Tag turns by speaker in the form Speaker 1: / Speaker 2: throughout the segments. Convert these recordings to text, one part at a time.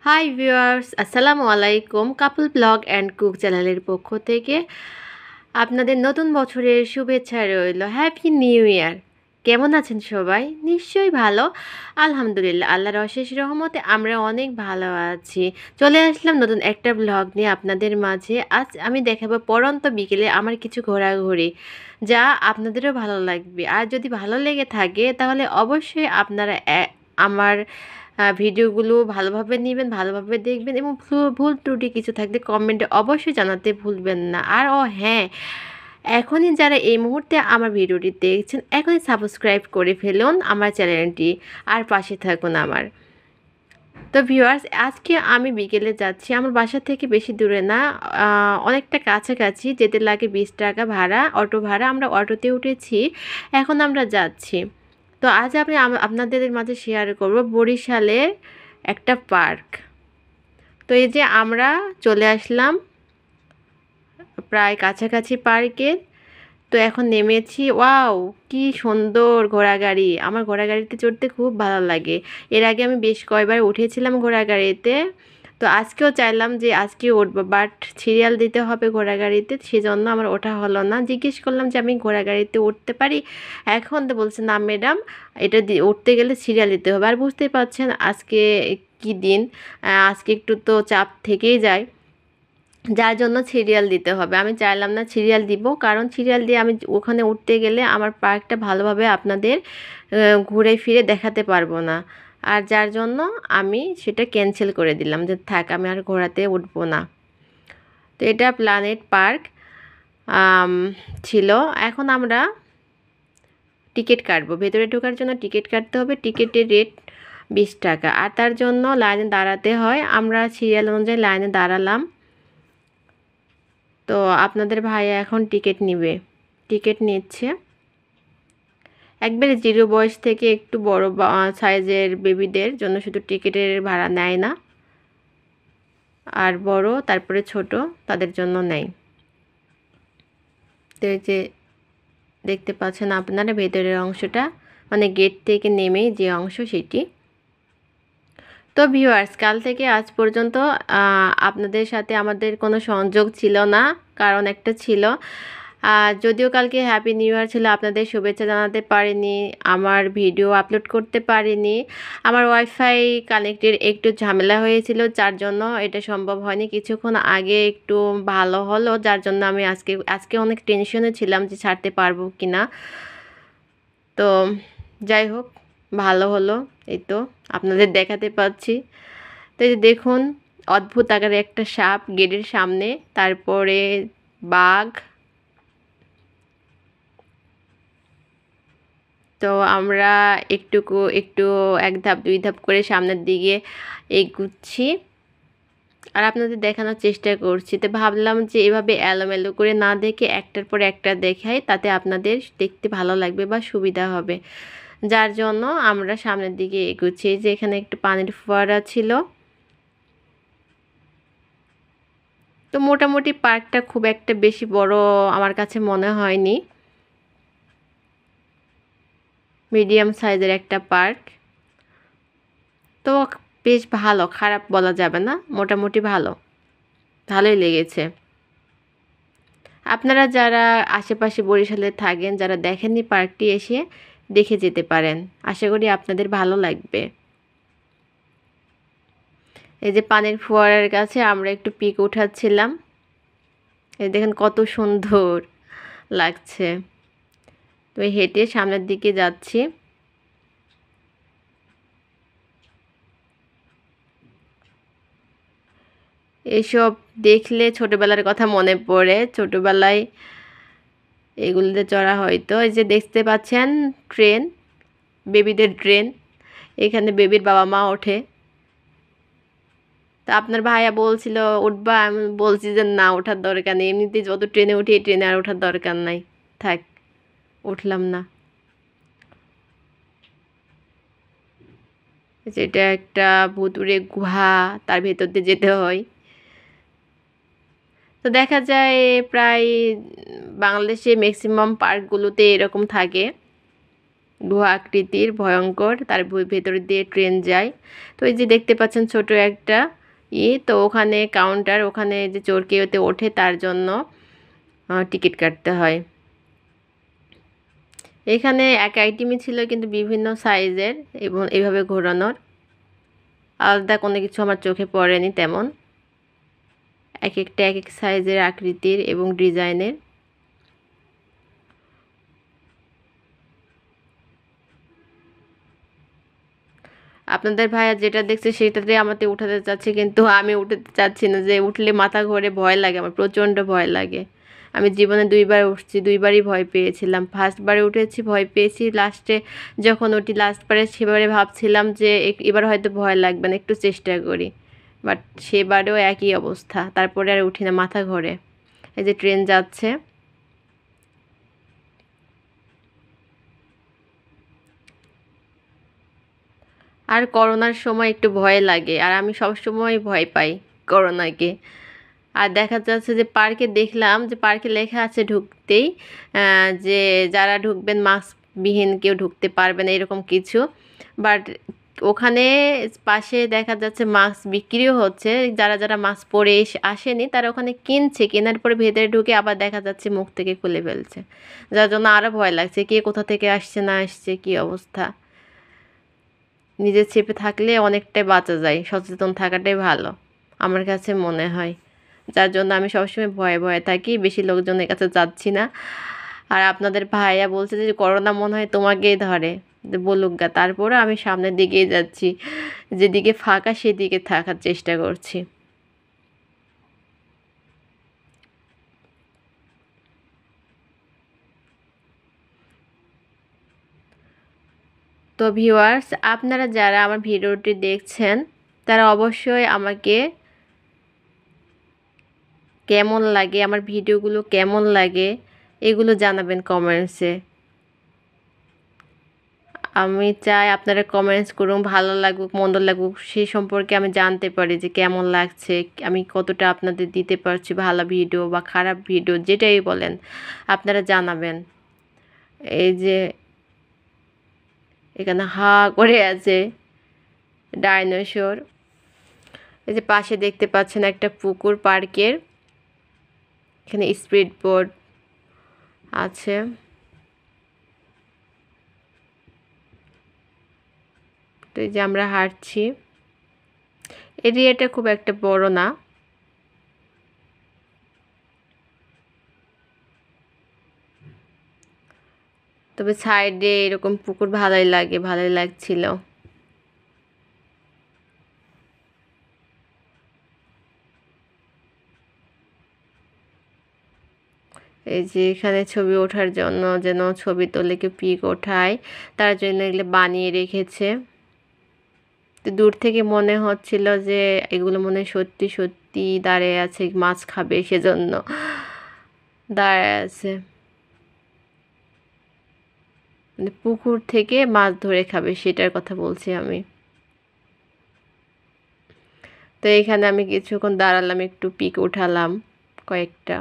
Speaker 1: Hi viewers, আসসালামু আলাইকুম। কাপল blog and cook চ্যানেলের পক্ষ থেকে আপনাদের নতুন বছরের শুভেচ্ছা রইল। Happy new year. কেমন আছেন সবাই? নিশ্চয়ই ভালো। আলহামদুলিল্লাহ, আল্লাহর অশেষ রহমতে আমরা অনেক ভালো আছি। চলে আসলাম নতুন একটা ব্লগ নিয়ে আপনাদের মাঝে। আজ আমি দেখাবো পড়ন্ত বিকেলে আমার কিছু ঘোরাঘুরি, যা আপনাদেরও ভালো লাগবে। আর যদি ভালো লেগে থাকে তাহলে অবশ্যই আপনারা আমার ভিডিওগুলো ভালোভাবে নেবেন, ভালোভাবে দেখবেন এবং ভুল ত্রুটি কিছু থাকলে কমেন্টে অবশ্যই জানাতে ভুলবেন না। আর হ্যাঁ, এখনই যারা এই মুহূর্তে আমার ভিডিওটি দেখছেন এখনই সাবস্ক্রাইব করে ফেলুন আমার চ্যানেলটি, আর পাশে থাকুন আমার। তো ভিউয়ার্স, আজকে আমি বিকেলে যাচ্ছি। আমার বাসা থেকে বেশি দূরে না, অনেকটা কাছাকাছি। যেতে লাগে 20 টাকা ভাড়া, অটো ভাড়া। আমরা অটোতে উঠেছি, এখন আমরা যাচ্ছি। তো আজ আমি আপনাদের মাঝে শেয়ার করব বরিশালের একটা পার্ক। তো এই যে আমরা চলে আসলাম প্রায় কাছাকাছি পার্কের। তো এখন নেমেছি। ওয়াও, কি সুন্দর ঘোড়াগাড়ি! আমার ঘোড়াগাড়িতে চড়তে খুব ভালো লাগে। এর আগে আমি বেশ কয়েকবার উঠেছিলাম ঘোড়াগাড়িতে। তো আজকেও চাইলাম যে আজকে উঠবো, বাট সিরিয়াল দিতে হবে ঘোড়াগাড়িতে, সেজন্য আমার ওঠা হলো না। জিজ্ঞেস করলাম যে আমি ঘোড়াগাড়িতে উঠতে পারি? এখন তো বলছে না ম্যাডাম, এটা উঠতে গেলে সিরিয়াল দিতে হবে। আর বুঝতেই পারছেন আজকে কি দিন, আজকে একটু তো চাপ থেকেই যায়, যার জন্য সিরিয়াল দিতে হবে। আমি চাইলাম না সিরিয়াল দিব, কারণ সিরিয়াল দিয়ে আমি ওখানে উঠতে গেলে আমার পার্কটা ভালোভাবে আপনাদের ঘুরে ফিরে দেখাতে পারবো না। আর যার জন্য আমি সেটা ক্যান্সেল করে দিলাম, যে থাক আমি আর ঘোরাতে উঠবো না। তো এটা প্ল্যানেট পার্ক ছিল। এখন আমরা টিকিট কাটবো, ভেতরে ঢোকার জন্য টিকিট কাটতে হবে। টিকিটের রেট 20 টাকা, আর তার জন্য লাইনে দাঁড়াতে হয়। আমরা সিরিয়াল অনুযায়ী লাইনে দাঁড়ালাম। তো আপনাদের ভাইয়া এখন টিকিট নিবে, টিকিট নিচ্ছে। একবারে 0 বয়স থেকে একটু বড় সাইজের বেবিদের জন্য শুধু টিকিটের ভাড়া নেয় না, আর বড় তারপরে ছোট তাদের জন্য নেয়। তো এই যে দেখতে পাচ্ছেন আপনারা ভেতরের অংশটা, মানে গেট থেকে নেমেই যে অংশ সেটি। তো ভিউয়ার্স, কাল থেকে আজ পর্যন্ত আপনাদের সাথে আমাদের কোনো সংযোগ ছিল না, কারণ একটা ছিল, যদিও কালকে হ্যাপি নিউ ইয়ার ছিল, আপনাদের শুভেচ্ছা জানাতে পারিনি, আমার ভিডিও আপলোড করতে পারিনি। আমার ওয়াইফাই কানেক্টের একটু ঝামেলা হয়েছিল, যার জন্য এটা সম্ভব হয়নি। কিছুক্ষণ আগে একটু ভালো হলো, যার জন্য আমি আজকে অনেক টেনশনে ছিলাম যে ছাড়তে পারবো কি না। তো যাই হোক, ভালো হলো। এই তো আপনাদের দেখাতে পাচ্ছি। তো এই যে দেখুন, অদ্ভুত আকারে একটা সাপ গেটের সামনে, তারপরে বাঘ। তো আমরা একটু 1 ধাপ 2 ধাপ করে সামনের দিকে এগুচ্ছি, আর আপনাদের দেখানোর চেষ্টা করছি। তো ভাবলাম যে এভাবে এলোমেলো করে না দেখে একটার পর একটা দেখাই, তাতে আপনাদের দেখতে ভালো লাগবে বা সুবিধা হবে, যার জন্য আমরা সামনের দিকে এগুচ্ছি। যে এখানে একটু পানির ফোয়ারা ছিল। তো মোটামুটি পার্কটা খুব একটা বেশি বড় আমার কাছে মনে হয়নি, মিডিয়াম সাইজের একটা পার্ক। তো বেশ ভালো, খারাপ বলা যাবে না, মোটামুটি ভালোই লেগেছে। আপনারা যারা আশেপাশে বরিশালে থাকেন, যারা দেখেননি পার্কটি, এসে দেখে যেতে পারেন। আশা করি আপনাদের ভালো লাগবে। এই যে পানির ফোয়ারার কাছে আমরা একটু পিক উঠাচ্ছিলাম। এই দেখেন কত সুন্দর লাগছে। তো হেঁটে সামনের দিকে যাচ্ছি। এসব দেখলে ছোটবেলার কথা মনে পড়ে। ছোটবেলায় এগুলোতে চড়া হয়তো। এই যে দেখতে পাচ্ছেন ট্রেন, বেবিদের ট্রেন। এখানে বেবির বাবা মা ওঠে। তা আপনার ভাইয়া বলছিল উঠবা, আমি বলছি যে না, ওঠার দরকার নেই, এমনিতেই যত ট্রেনে উঠি এই ট্রেনে আর ওঠার দরকার নাই, থাক, উঠলাম না। যেটা একটা ভুতুড়ে গুহা, তার ভেতর দিয়ে যেতে হয়। তো দেখা যায় প্রায় বাংলাদেশে ম্যাক্সিমাম পার্কগুলোতে এরকম থাকে, গুহা আকৃতির ভয়ঙ্কর, তার ভেতর দিয়ে ট্রেন যায়। তো এই যে দেখতে পাচ্ছেন ছোট একটা তো ওখানে কাউন্টার, ওখানে যে চোরকে ওতে ওঠে তার জন্য টিকিট কাটতে হয়। এখানে এক আইটেমই ছিল কিন্তু বিভিন্ন সাইজের এবং এইভাবে ঘোরানোর, আলাদা কোনো কিছু আমার চোখে পড়েনি তেমন, এক একটা এক এক সাইজের আকৃতির এবং ডিজাইনের। আপনাদের ভাইয়া যেটা দেখছে সেটাতে আমাকে উঠাতে চাচ্ছে, কিন্তু আমি উঠাতে চাচ্ছি না, যে উঠলে মাথা ঘোরে, ভয় লাগে, আমার প্রচণ্ড ভয় লাগে। আমি জীবনে 2বার উঠছি, 2বারই ভয় পেয়েছিলাম। ফার্স্টবারে উঠেছি, ভয় পেয়েছি, লাস্টে যখন উঠি লাস্টবারে সেবারে ভাবছিলাম যে এবার হয়তো ভয় লাগবে না, একটু চেষ্টা করি, বাট সেবারেও একই অবস্থা, তারপরে আর উঠি না, মাথা ঘোরে। এই যে ট্রেন যাচ্ছে। আর করোনার সময় একটু ভয় লাগে, আর আমি সবসময় ভয় পাই করোনাকে। আর দেখা যাচ্ছে যে পার্কে দেখলাম যে পার্কে লেখা আছে ঢুকতেই যে যারা ঢুকবেন মাস্কবিহীন কেউ ঢুকতে পারবে না, এরকম কিছু। বাট ওখানে পাশে দেখা যাচ্ছে মাস্ক বিক্রিও হচ্ছে, যারা যারা মাস্ক পরে আসেনি তারা ওখানে কিনছে, কেনার পরে ভেতরে ঢুকে আবার দেখা যাচ্ছে মুখ থেকে খুলে ফেলছে, যার জন্য আরও ভয় লাগছে, কে কোথা থেকে আসছে না আসছে কী অবস্থা। নিজের চেপে থাকলে অনেকটাই বাঁচা যায়, সচেতন থাকাটাই ভালো আমার কাছে মনে হয়। যার জন্য আমি সবসময় ভয়ে ভয়ে থাকি, বেশি লোকজনের কাছে যাচ্ছি না। আর আপনাদের ভাইয়া বলছে যে করোনা মনে হয় তোমাকেই ধরে, বলুক গা, তারপরে আমি সামনের দিকেই যাচ্ছি, যেদিকে ফাঁকা সেদিকে থাকার চেষ্টা করছি। তো ভিউয়ার্স, আপনারা যারা আমার ভিডিওটি দেখছেন তারা অবশ্যই আমাকে কেমন লাগে, আমার ভিডিওগুলো কেমন লাগে এগুলো জানাবেন কমেন্টসে। আমি চাই আপনারা কমেন্টস করুন, ভালো লাগুক মন্দ লাগুক সেই সম্পর্কে আমি জানতে পারি যে কেমন লাগছে, আমি কতটা আপনাদের দিতে পারছি, ভালো ভিডিও বা খারাপ ভিডিও যেটাই বলেন আপনারা জানাবেন। এই যে এখানে হা করে আছে ডাইনোসর। এই যে পাশে দেখতে পাচ্ছেন একটা পুকুর পার্কের, এখানে স্পিড বোট আছে। তো এই যে আমরা হাঁটছি, এরিয়াটা খুব একটা বড় না, তবে সাইডে এরকম পুকুর ভালোই লাগে, ভালোই লাগছিল। এই যে এখানে ছবি ওঠার জন্য যেন ছবি তোলে কেউ পিক ওঠায়, তার জন্য এগুলো বানিয়ে রেখেছে। তো দূর থেকে মনে হচ্ছিল যে এগুলো মনে হয় সত্যি সত্যি দাঁড়িয়ে আছে, মাছ খাবে সেজন্য দাঁড়ায় আছে, মানে পুকুর থেকে মাছ ধরে খাবে সেটার কথা বলছি আমি। তো এখানে আমি কিছুক্ষণ দাঁড়ালাম, একটু পিক উঠালাম কয়েকটা।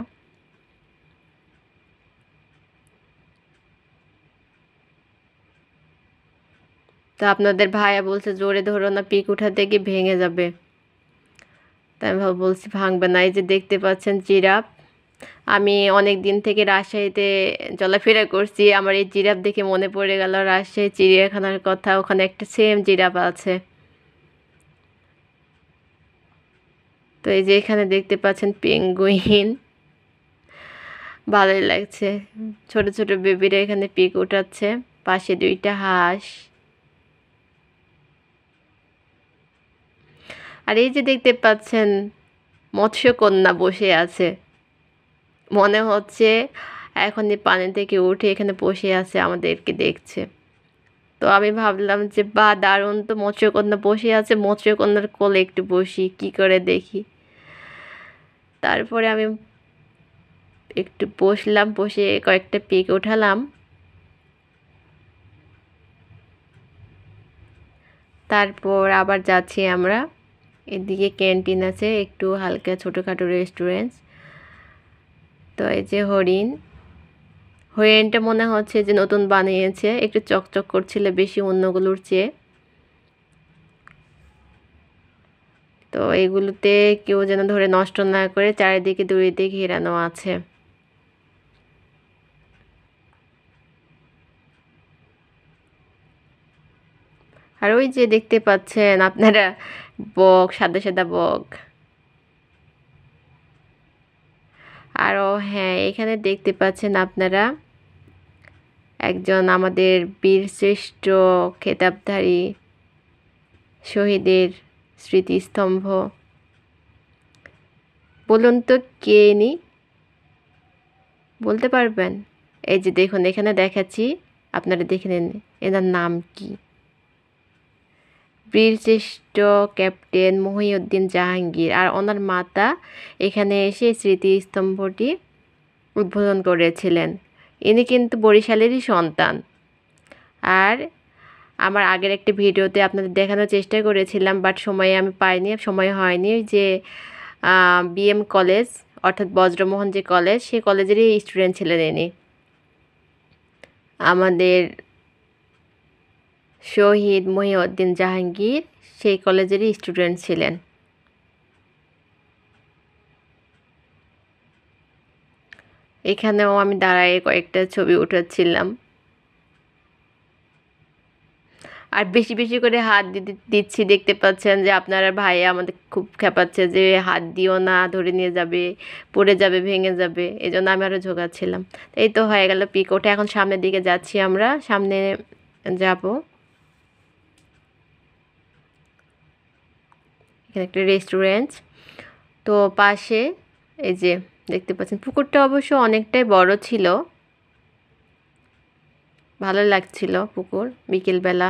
Speaker 1: তো আপনাদের ভাইয়া বলছে জোরে ধরো না, পিক উঠাতে গিয়ে ভেঙে যাবে। তাই আমি বলছি ভাঙবে না। এই যে দেখতে পাচ্ছেন জিরাফ, আমি অনেক দিন থেকে রাজশাহীতে চলাফেরা করছি, আমার এই জিরাফ দেখে মনে পড়ে গেল রাজশাহী চিড়িয়াখানার কথা, ওখানে একটা সেম জিরাফ আছে। তো এই যে এখানে দেখতে পাচ্ছেন পেঙ্গুইন, ভালোই লাগছে, ছোট ছোট বেবিরা এখানে পিক উঠাচ্ছে, পাশে 2টা হাঁস। আর এই যে দেখতে পাচ্ছেন মৎস্যকন্যা বসে আছে, মনে হচ্ছে এখনই পানি থেকে উঠে এখানে বসে আছে আমাদেরকে দেখছে। তো আমি ভাবলাম যে বা দারুণ, তো মৎস্যকন্যা বসে আছে, মৎস্যকন্যার কোলে একটু বসি, কি করে দেখি। তারপরে আমি একটু বসলাম, বসে কয়েকটা পিক উঠালাম। তারপর আবার যাচ্ছি আমরা, এদিকে ক্যান্টিন আছে, একটু হালকা ছোটোখাটো রেস্টুরেন্ট। তো এই যে হরিণ, হরিণটা মনে হচ্ছে যে নতুন বানিয়েছে, একটু চকচক করছিল বেশি অন্যগুলোর চেয়ে। তো এগুলোতে কেউ যেন ধরে নষ্ট না করে চারিদিকে দড়ি দিয়ে ঘেরানো আছে। আর ওই যে দেখতে পাচ্ছেন আপনারা বক, সাদা সাদা বক। আরও হ্যাঁ, এখানে দেখতে পাচ্ছেন আপনারা একজন আমাদের বীরশ্রেষ্ঠ খেতাবধারী শহীদের স্মৃতিস্তম্ভ। বলুন তো কে ইনি, বলতে পারবেন? এই যে দেখুন এখানে দেখাচ্ছি, আপনারা দেখে নিন এনার নাম কি। বীরশ্রেষ্ঠ ক্যাপ্টেন মহিউদ্দিন জাহাঙ্গীর। আর ওনার মাতা এখানে এসে স্মৃতিস্তম্ভটি উদ্বোধন করেছিলেন। ইনি কিন্তু বরিশালেরই সন্তান। আর আমার আগের একটি ভিডিওতে আপনাদের দেখানোর চেষ্টা করেছিলাম, বাট সময় আমি পাইনি, সময় হয়নি, যে বিএম কলেজ অর্থাৎ বজ্রমোহন যে কলেজ, সেই কলেজেরই স্টুডেন্ট ছিলেন ইনি। আমাদের শহীদ মহিউদ্দিন জাহাঙ্গীর সেই কলেজেরই স্টুডেন্ট ছিলেন। এখানেও আমি দাঁড়ায় কয়েকটা ছবি উঠাচ্ছিলাম। আর বেশি বেশি করে হাত দিচ্ছি, দেখতে পাচ্ছেন যে আপনারা ভাইয়া আমাদের খুব খেপাচ্ছে যে হাত দিও না, ধরে নিয়ে যাবে, পড়ে যাবে, ভেঙে যাবে, এই জন্য আমি আরও ঝোঁকাচ্ছিলাম। এই তো হয়ে গেল পিক ওঠে। এখন সামনের দিকে যাচ্ছি, আমরা সামনে যাব। এখানে একটা রেস্টুরেন্ট, তো পাশে এই যে দেখতে পাচ্ছেন পুকুরটা অবশ্য অনেকটাই বড় ছিল, ভালো লাগছিল পুকুর বিকেলবেলা।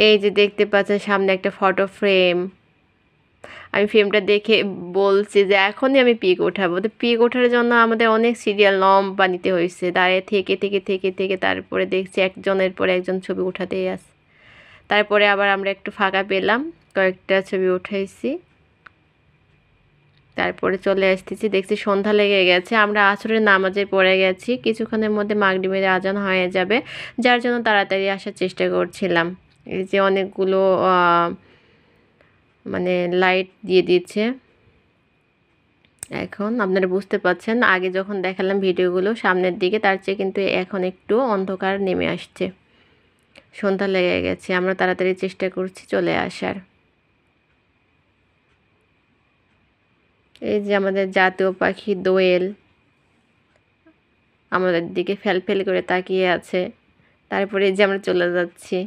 Speaker 1: এই যে দেখতে পাচ্ছেন সামনে একটা ফটো ফ্রেম। আমি ফ্রেমটা দেখে বলছি যে এখনই আমি পিক ওঠাবো। তো পিক ওঠার জন্য আমাদের অনেক সিরিয়াল লম্বা নিতে হয়েছে, দাঁড়িয়ে থেকে থেকে থেকে থেকে তারপরে দেখছি একজনের পর একজন ছবি উঠাতেই আছে। তারপরে আবার আমরা একটু ফাঁকা পেলাম, কয়েকটা ছবি উঠাইছি, তারপরে চলে আসতেছি। দেখছি সন্ধ্যা লেগে গেছে, আমরা আসরের নামাজে পড়ে গেছি, কিছুক্ষণের মধ্যে মাগরিবের আজান হয়ে যাবে, যার জন্য তাড়াতাড়ি আসার চেষ্টা করছিলাম। এই যে অনেকগুলো মানে লাইট দিয়ে দিচ্ছে। এখন আপনারা বুঝতে পাচ্ছেন, আগে যখন দেখালাম ভিডিওগুলো সামনের দিকে, তার চেয়ে কিন্তু এখন একটু অন্ধকার নেমে আসছে, সন্ধ্যা লেগে গেছে। আমরা তাড়াতাড়ি চেষ্টা করছি চলে আসার। এই যে আমাদের জাতীয় পাখি দোয়েল আমাদের দিকে ফেল ফেল করে তাকিয়ে আছে। তারপরে এই যে আমরা চলে যাচ্ছি।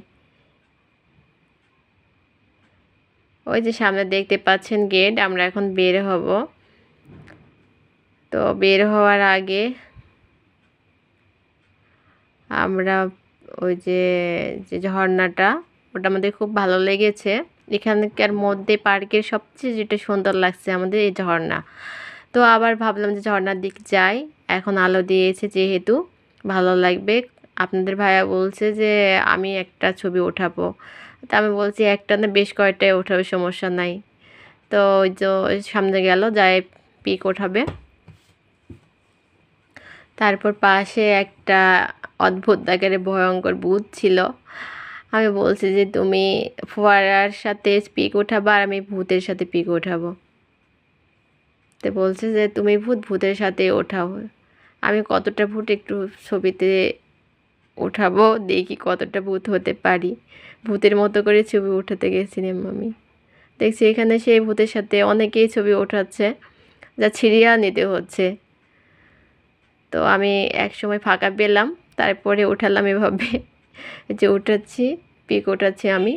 Speaker 1: ওই যে সামনে দেখতে পাচ্ছেন গেট, আমরা এখন বের হব। তো বের হওয়ার আগে আমরা ওই যে যে ঝর্ণাটা, ওটা আমাদের খুব ভালো লেগেছে। এখানকার মধ্যে পার্কের সবচেয়ে যেটা সুন্দর লাগছে আমাদের এই ঝর্ণা। তো আবার ভাবলাম যে ঝর্ণার দিক যাই, এখন আলো দিয়েছে যেহেতু ভালো লাগবে। আপনাদের ভাইয়া বলছে যে আমি একটা ছবি ওঠাবো, তা আমি বলছি একটা না বেশ কয়েকটাই ওঠাবে, সমস্যা নাই। তো ওই যে সামনে গেল, যায় পিক ওঠাবে। তারপর পাশে একটা অদ্ভুত আকারে ভয়ঙ্কর ভূত ছিল। আমি বলছি যে তুমি ফোয়ারার সাথে পিক ওঠাবা আর আমি ভূতের সাথে পিক ওঠাবো। তো বলছে যে তুমি ভূতের সাথে ওঠাও। আমি কতটা ভূত একটু ছবিতে ওঠাবো, দেখি কতটা ভূত হতে পারি। ভূতের মতো করে ছবি উঠাতে গেছিলাম আমি। দেখছি এখানে সেই ভূতের সাথে অনেকেই ছবি ওঠাচ্ছে, যা ছিড়িয়া নিতে হচ্ছে। তো আমি এক সময় ফাঁকা পেলাম, তারপরে উঠালাম এভাবে যে উঠাচ্ছি, পিক ওঠাচ্ছি আমি।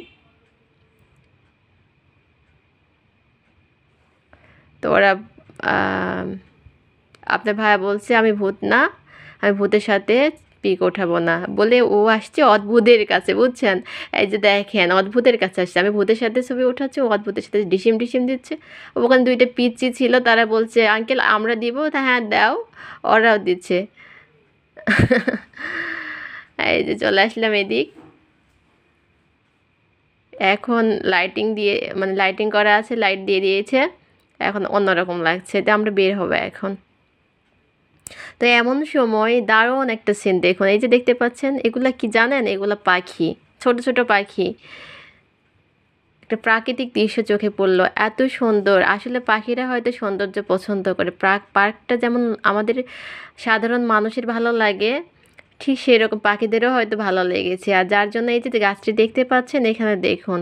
Speaker 1: তো ওরা আপনার ভাইয়া বলছে আমি ভূত না, আমি ভূতের সাথে পিক ওঠাবো না বলে ও আসছে অদ্ভুতের কাছে, বুঝছেন? এই যে দেখেন অদ্ভুতের কাছে আসছে, আমি ভূতের সাথে ছবি ওঠাচ্ছি, ও অদ্ভুতের সাথে ডিসিম ডিসিম দিচ্ছে। ওখানে দুইটা পিচ্চি ছিল, তারা বলছে আঙ্কেল আমরা দিব, তা হ্যাঁ দাও, ওরাও দিচ্ছে। এই যে চলে আসলাম এদিক। এখন লাইটিং দিয়ে মানে লাইটিং করা আছে, লাইট দিয়ে দিয়েছে, এখন অন্যরকম লাগছে। তো আমরা বের হবো এখন। তো এমন সময় দারুণ একটা সিন দেখুন, এই যে দেখতে পাচ্ছেন, এগুলা কি জানেন? এগুলা পাখি, ছোট ছোট পাখি। একটা প্রাকৃতিক দৃশ্য চোখে পড়লো, এত সুন্দর। আসলে পাখিরা হয়তো সৌন্দর্য পছন্দ করে। পার্কটা যেমন আমাদের সাধারণ মানুষের ভালো লাগে, ঠিক সেরকম পাখিদেরও হয়তো ভালো লেগেছে। আর যার জন্য এই যে গাছটি দেখতে পাচ্ছেন, এখানে দেখুন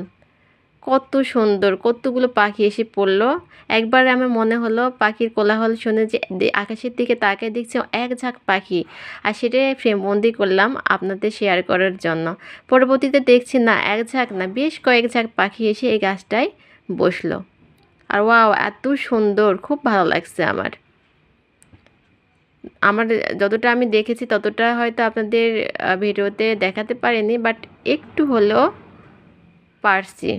Speaker 1: কত সুন্দর, কতগুলো পাখি এসে পড়লো। একবার আমার মনে হলো পাখির কোলাহল শুনে যে আকাশের দিকে তাকিয়ে দেখছি এক ঝাঁক পাখি, আর সেটাই ফ্রেমবন্দি করলাম আপনাদের শেয়ার করার জন্য। পরবর্তীতে দেখছি না, এক ঝাঁক না, বেশ কয়েক ঝাঁক পাখি এসে এই গাছটায় বসলো। আর ওয়াও, এত সুন্দর, খুব ভালো লাগছে আমার। আমার যতটা আমি দেখেছি ততটা হয়তো আপনাদের ভিডিওতে দেখাতে পারিনি, বাট একটু হলেও পারছি।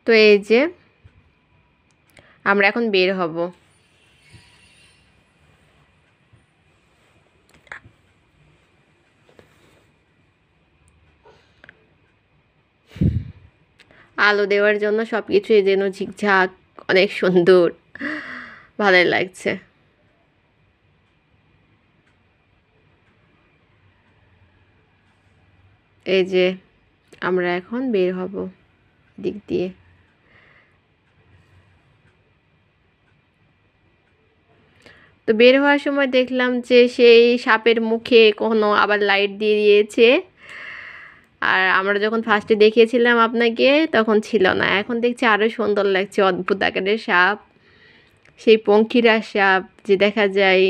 Speaker 1: তো এই যে আমরা এখন বের হব। আলো দেওয়ার জন্য সব কিছুই যেন ঝিকঝাক, অনেক সুন্দর, ভালোই লাগছে। এই যে আমরা এখন বের হব দিক দিয়ে। তো বের হওয়ার সময় দেখলাম যে সেই সাপের মুখে কোনো আবার লাইট দিয়ে দিয়েছে। আর আমরা যখন ফার্স্টে দেখিয়েছিলাম আপনাকে, তখন ছিল না। এখন দেখছি আরও সুন্দর লাগছে, অদ্ভুত আকারের সাপ, সেই পঙ্খিরা সাপ যে দেখা যায়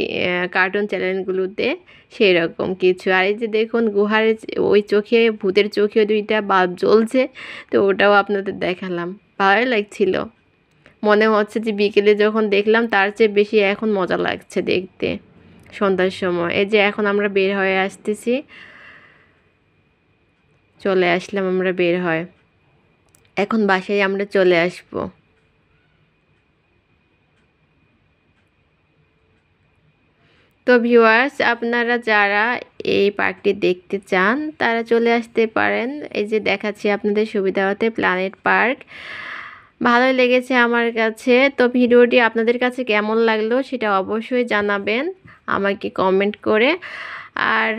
Speaker 1: কার্টুন চ্যানেলগুলোতে, সেই রকম কিছু। আর এই যে দেখুন গুহার ওই চোখে, ভূতের চোখে দুইটা বাল্ব জ্বলছে, তো ওটাও আপনাদের দেখালাম, ভালোই লাগছিল। মনে হচ্ছে যে বিকেলে যখন দেখলাম তার চেয়ে বেশি এখন মজা লাগছে দেখতে সন্ধ্যার সময়। এই যে এখন আমরা বের হয়ে আসতেছি, চলে আসলাম আমরা বের হয়, এখন বাসায় আমরা চলে আসবো। তো ভিউয়ার্স, আপনারা যারা এই পার্কটি দেখতে চান তারা চলে আসতে পারেন। এই যে দেখাচ্ছি আপনাদের সুবিধা হতে প্ল্যানেট পার্ক। ভালোই লেগেছে আমার কাছে। তো ভিডিওটি আপনাদের কাছে কেমন লাগলো সেটা অবশ্যই জানাবেন আমাকে কমেন্ট করে। আর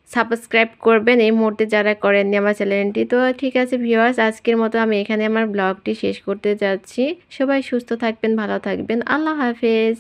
Speaker 1: সাবস্ক্রাইব করবেন এই মুহূর্তে যারা করেননি আমার চ্যানেলটি। তো ঠিক আছে ভিউয়ার্স, আজকের মতো আমি এখানে আমার ব্লগটি শেষ করতে যাচ্ছি। সবাই সুস্থ থাকবেন, ভালো থাকবেন। আল্লাহ হাফেজ।